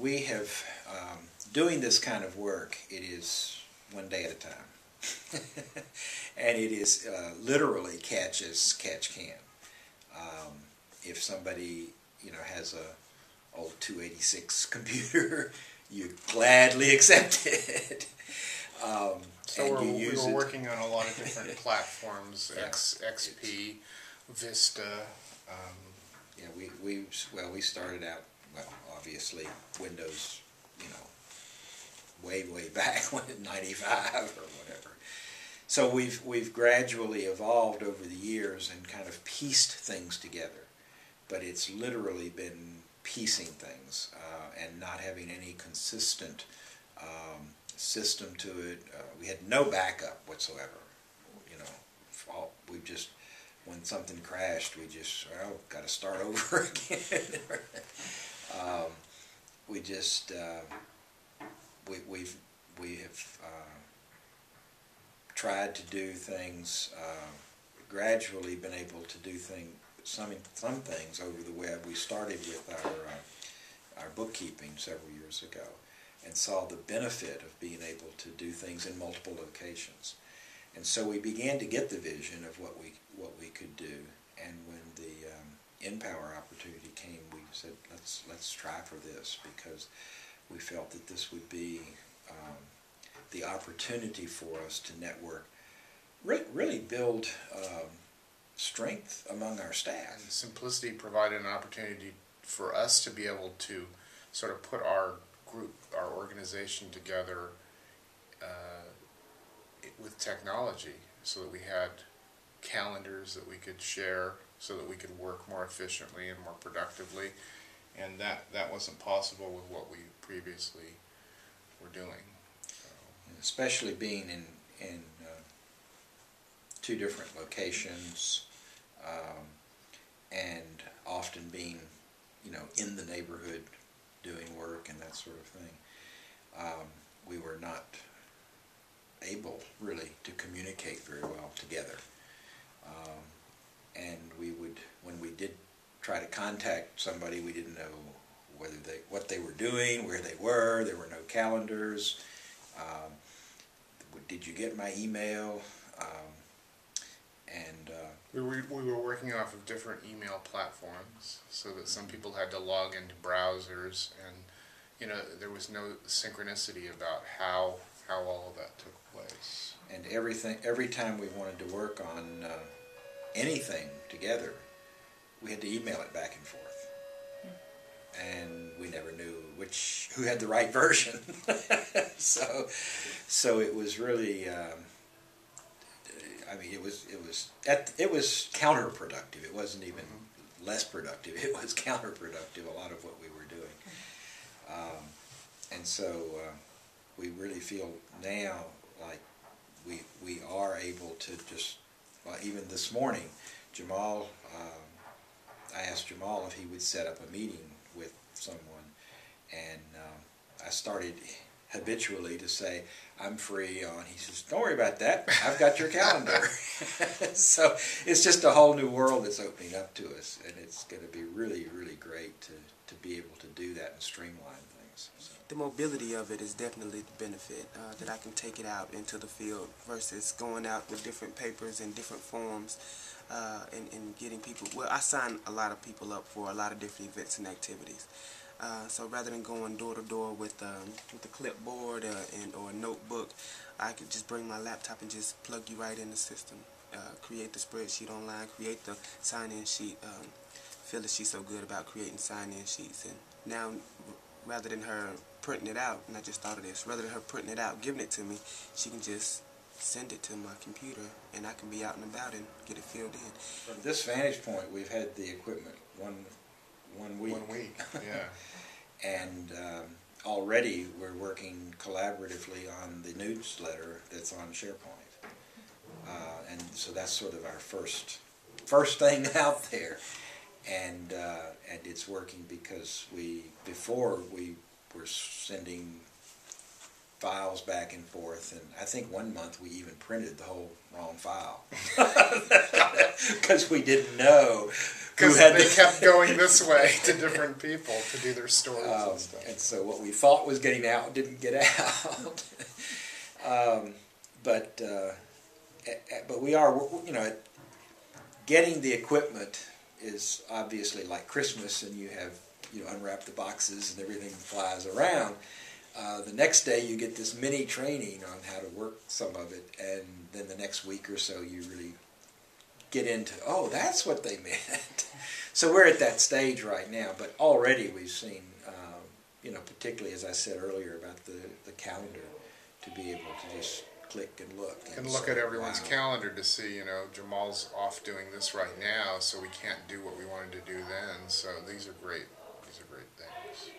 we have, doing this kind of work, it is one day at a time. And it is literally catch as catch can. If somebody, has a old 286 computer, you gladly accept it. So we were working on a lot of different platforms, yeah. XP, Vista. Yeah, we started out, obviously Windows, way back when in 95 or whatever. So we've gradually evolved over the years and kind of pieced things together, but it's literally been piecing things and not having any consistent system to it. We had no backup whatsoever. We just, when something crashed, we just got to start over again. We have tried to do things, gradually been able to do some things over the web. We started with our bookkeeping several years ago and saw the benefit of being able to do things in multiple locations. And so we began to get the vision of what we could do. And when the InPower opportunity came, we said, let's try for this, because we felt that this would be the opportunity for us to network, really build strength among our staff. And Simplicity provided an opportunity for us to be able to sort of put our group, our organization together with technology, so that we had calendars that we could share, so that we could work more efficiently and more productively, and that wasn't possible with what we previously were doing. So. Especially being in two different locations, and often being, in the neighborhood doing work and that sort of thing. We were not able really to communicate very well together. And when we did try to contact somebody, we didn't know what they were doing, where they were. There were no calendars. Did you get my email? We were working off of different email platforms, so that some people had to log into browsers, and there was no synchronicity about how all of that took place. And every time we wanted to work on anything together, we had to email it back and forth, and we never knew who had the right version. So it was really. It was counterproductive. It wasn't even less productive. It was counterproductive, a lot of what we were doing. And so we really feel now like we are able to just, even this morning, Jamal, I asked Jamal if he would set up a meeting with someone, and I started habitually to say, I'm free on, he says, don't worry about that, I've got your calendar. So it's just a whole new world that's opening up to us, and it's going to be really, really great to be able to do that and streamline things. So. The mobility of it is definitely the benefit, that I can take it out into the field versus going out with different papers and different forms and getting people. Well, I sign a lot of people up for a lot of different events and activities. So rather than going door to door with a clipboard or a notebook, I could just bring my laptop and just plug you right in the system. Create the spreadsheet online, create the sign-in sheet. Phyllis, she's so good about creating sign-in sheets. And now, rather than her printing it out, and I just thought of this, rather than her printing it out, giving it to me, she can just send it to my computer, and I can be out and about and get it filled in. From this vantage point, we've had the equipment one week. 1 week, yeah. And already we're working collaboratively on the newsletter that's on SharePoint. And so that's sort of our first thing out there. And it's working because before we were sending files back and forth, and I think one month we even printed the whole wrong file because we didn't know Because had they kept going this way to different people to do their stories and stuff. and so what we thought was getting out didn't get out. But we are, getting the equipment is obviously like Christmas, and you unwrap the boxes and everything flies around. The next day you get this mini training on how to work some of it, and then the next week or so you really get into, oh, that's what they meant. So we're at that stage right now, but already we've seen, particularly as I said earlier about the calendar, to be able to just click and look. And look at everyone's calendar to see, Jamal's off doing this right now, so we can't do what we wanted to do then. So these are great things.